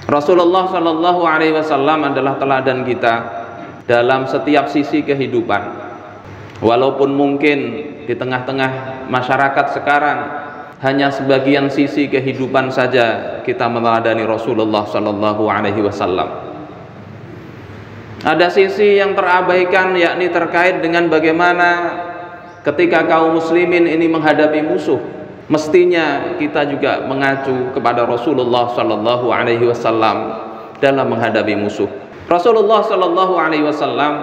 Rasulullah Shallallahu Alaihi Wasallam adalah teladan kita dalam setiap sisi kehidupan. Walaupun mungkin di tengah-tengah masyarakat sekarang hanya sebagian sisi kehidupan saja kita meneladani Rasulullah Shallallahu Alaihi Wasallam. Ada sisi yang terabaikan, yakni terkait dengan bagaimana ketika kaum muslimin ini menghadapi musuh, mestinya kita juga mengacu kepada Rasulullah Shallallahu Alaihi Wasallam dalam menghadapi musuh. Rasulullah Shallallahu Alaihi Wasallam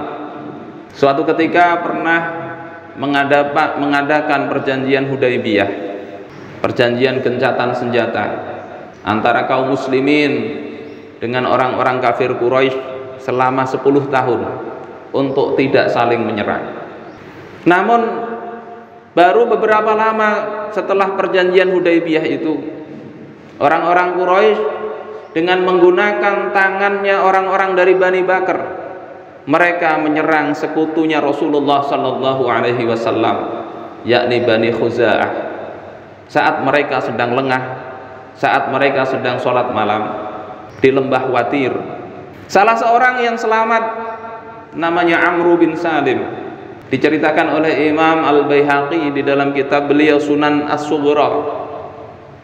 suatu ketika pernah mengadakan perjanjian Hudaybiyah, perjanjian gencatan senjata antara kaum muslimin dengan orang-orang kafir Quraisy selama 10 tahun untuk tidak saling menyerang. Namun baru beberapa lama setelah perjanjian Hudaybiyah itu, orang-orang Quraisy dengan menggunakan tangannya orang-orang dari Bani Bakar, mereka menyerang sekutunya Rasulullah Sallallahu Alaihi Wasallam, yakni Bani Khuza'ah, saat mereka sedang lengah, saat mereka sedang sholat malam di lembah Watir. Salah seorang yang selamat namanya Amr bin Salim, diceritakan oleh Imam Al-Baihaqi di dalam kitab beliau Sunan As-Sughra.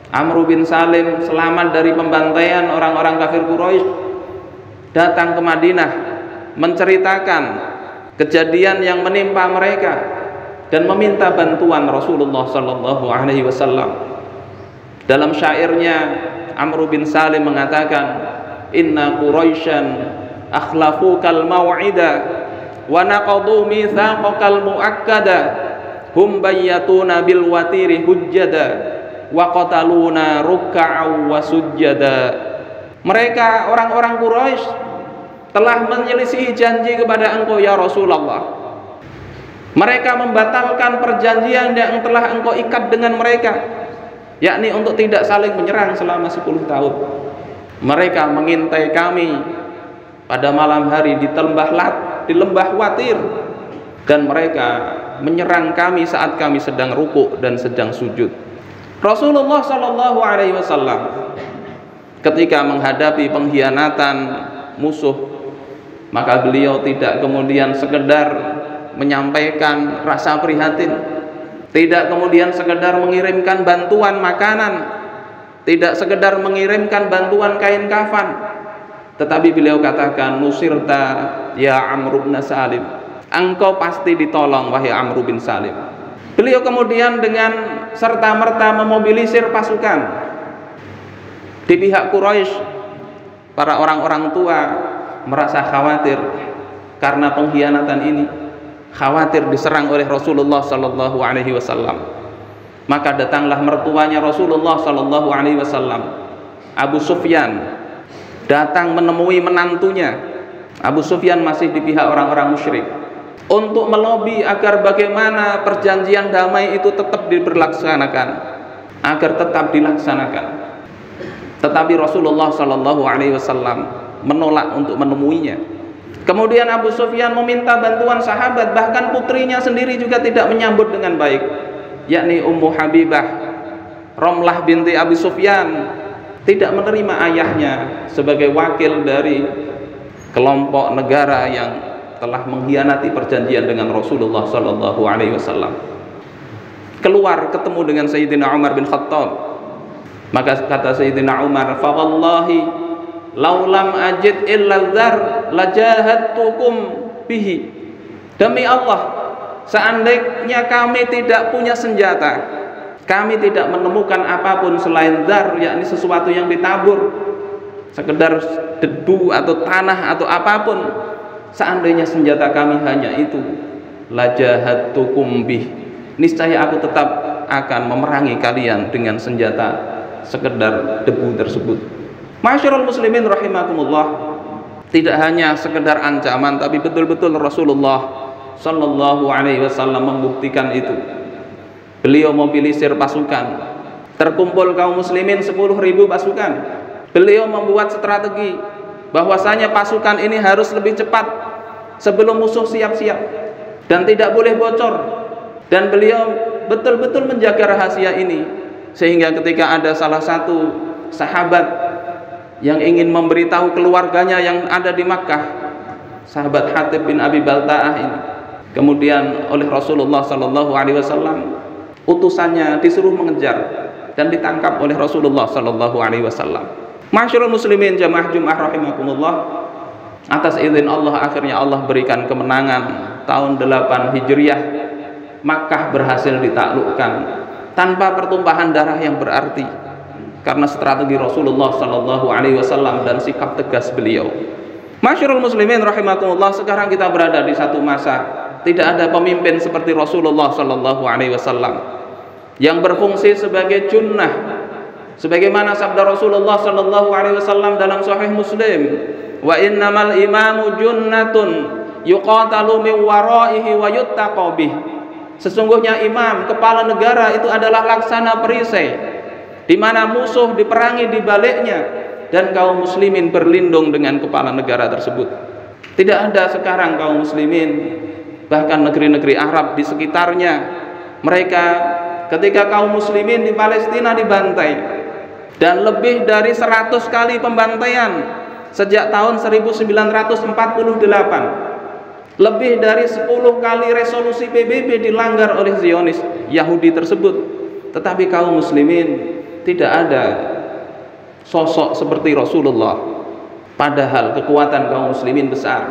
Amr bin Salim selamat dari pembantaian orang-orang kafir Quraisy, datang ke Madinah menceritakan kejadian yang menimpa mereka dan meminta bantuan Rasulullah Sallallahu Alaihi Wasallam. Dalam syairnya Amr bin Salim mengatakan, "Inna Quraisyan akhlafukal mau'ida wa naqadu mitsaqakal muakkada hum bayyatuna bil watiri hujjada wa qataluna ruk'a'aw wa sujjada." Mereka orang-orang Quraisy telah menyelisihi janji kepada engkau ya Rasulullah. Mereka membatalkan perjanjian yang telah engkau ikat dengan mereka, yakni untuk tidak saling menyerang selama 10 tahun. Mereka mengintai kami pada malam hari di lembah Watir, dan mereka menyerang kami saat kami sedang rukuk dan sedang sujud. Rasulullah Shallallahu Alaihi Wasallam ketika menghadapi pengkhianatan musuh, maka beliau tidak kemudian sekedar menyampaikan rasa prihatin, tidak kemudian sekedar mengirimkan bantuan makanan, tidak sekedar mengirimkan bantuan kain kafan, tetapi beliau katakan, "Nusirta ya Amr bin Salim," engkau pasti ditolong wahai Amr bin Salim. Beliau kemudian dengan serta-merta memobilisir pasukan. Di pihak Quraisy, para orang-orang tua merasa khawatir karena pengkhianatan ini, khawatir diserang oleh Rasulullah Sallallahu Alaihi Wasallam. Maka datanglah mertuanya Rasulullah Sallallahu Alaihi Wasallam, Abu Sufyan, datang menemui menantunya. Abu Sufyan masih di pihak orang-orang musyrik, untuk melobi agar bagaimana perjanjian damai itu tetap diberlaksanakan, agar tetap dilaksanakan. Tetapi Rasulullah Shallallahu Alaihi Wasallam menolak untuk menemuinya. Kemudian Abu Sufyan meminta bantuan sahabat, bahkan putrinya sendiri juga tidak menyambut dengan baik, yakni Ummu Habibah, Romlah binti Abi Sufyan, tidak menerima ayahnya sebagai wakil dari kelompok negara yang telah mengkhianati perjanjian dengan Rasulullah Sallallahu Alaihi Wasallam. Keluar ketemu dengan Sayyidina Umar bin Khattab, maka kata Sayyidina Umar, "Fa wallahi laulam ajid illa dzar lajahadtukum bihi." Demi Allah, seandainya kami tidak punya senjata, kami tidak menemukan apapun selain dzar, yakni sesuatu yang ditabur, sekedar debu atau tanah atau apapun, seandainya senjata kami hanya itu, lajahadtukum bih, niscaya aku tetap akan memerangi kalian dengan senjata sekedar debu tersebut. Masyarul muslimin rahimakumullah, tidak hanya sekedar ancaman, tapi betul-betul Rasulullah Sallallahu Alaihi Wasallam membuktikan itu. Beliau mobilisir pasukan, terkumpul kaum muslimin 10.000 pasukan. Beliau membuat strategi bahwasanya pasukan ini harus lebih cepat sebelum musuh siap-siap dan tidak boleh bocor. Dan beliau betul-betul menjaga rahasia ini, sehingga ketika ada salah satu sahabat yang ingin memberitahu keluarganya yang ada di Makkah, sahabat Hatib bin Abi Balta'ah ini. Kemudian oleh Rasulullah Sallallahu Alaihi Wasallam, utusannya disuruh mengejar dan ditangkap oleh Rasulullah Sallallahu Alaihi Wasallam. Masyarul muslimin jamaah Jumat rahimakumullah, atas izin Allah akhirnya Allah berikan kemenangan. Tahun 8 Hijriah Makkah berhasil ditaklukkan tanpa pertumpahan darah yang berarti, karena strategi Rasulullah Sallallahu Alaihi Wasallam dan sikap tegas beliau. Masyarul muslimin rahimakumullah, sekarang kita berada di satu masa tidak ada pemimpin seperti Rasulullah Sallallahu Alaihi Wasallam yang berfungsi sebagai junnah, sebagaimana sabda Rasulullah Sallallahu Alaihi Wasallam dalam Sahih Muslim, wa innamal imamu junnatun yuqatalu min waraihi wa yuttaqu bih. Sesungguhnya imam, kepala negara, itu adalah laksana perisai di mana musuh diperangi di baliknya dan kaum muslimin berlindung dengan kepala negara tersebut. Tidak ada sekarang kaum muslimin, bahkan negeri-negeri Arab di sekitarnya, mereka ketika kaum muslimin di Palestina dibantai, dan lebih dari 100 kali pembantaian sejak tahun 1948, lebih dari 10 kali resolusi PBB dilanggar oleh Zionis Yahudi tersebut, tetapi kaum muslimin tidak ada sosok seperti Rasulullah, padahal kekuatan kaum muslimin besar.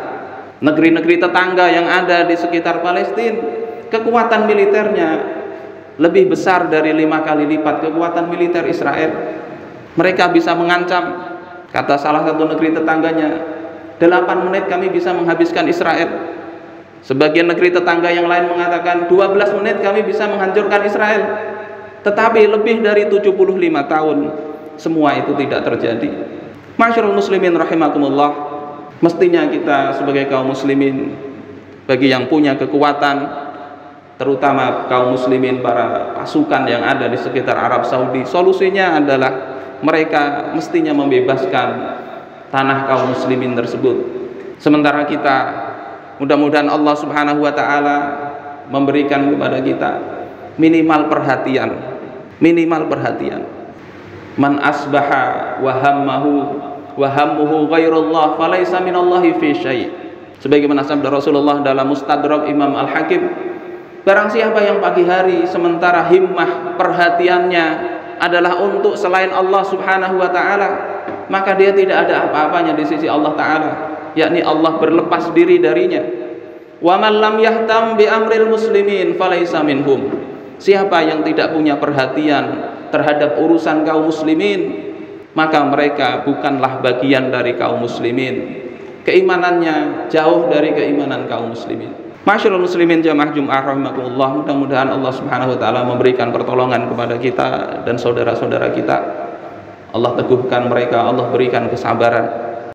Negeri-negeri tetangga yang ada di sekitar Palestina, kekuatan militernya lebih besar dari 5 kali lipat kekuatan militer Israel. Mereka bisa mengancam, kata salah satu negeri tetangganya, 8 menit kami bisa menghabiskan Israel. Sebagian negeri tetangga yang lain mengatakan 12 menit kami bisa menghancurkan Israel. Tetapi lebih dari 75 tahun semua itu tidak terjadi. Masyarul muslimin rahimakumullah, mestinya kita sebagai kaum muslimin, bagi yang punya kekuatan, terutama kaum muslimin para pasukan yang ada di sekitar Arab Saudi, solusinya adalah mereka mestinya membebaskan tanah kaum muslimin tersebut. Sementara kita, mudah-mudahan Allah Subhanahu wa taala memberikan kepada kita minimal perhatian. Man asbaha wa hammuhu ghairullah falaisa minallahi fi syai'. Sebagaimana sabda Rasulullah dalam Mustadrak Imam Al-Hakim, barang siapa yang pagi hari sementara himmah perhatiannya adalah untuk selain Allah Subhanahu wa taala, maka dia tidak ada apa-apanya di sisi Allah taala, yakni Allah berlepas diri darinya. Wa man lam yahtam bi amril muslimin falaisa minhum. Siapa yang tidak punya perhatian terhadap urusan kaum muslimin, maka mereka bukanlah bagian dari kaum muslimin. Keimanannya jauh dari keimanan kaum muslimin. Masyarul muslimin jamaah Jumat rahimakumullah, mudah-mudahan Allah Subhanahu wa taala memberikan pertolongan kepada kita dan saudara-saudara kita. Allah teguhkan mereka, Allah berikan kesabaran.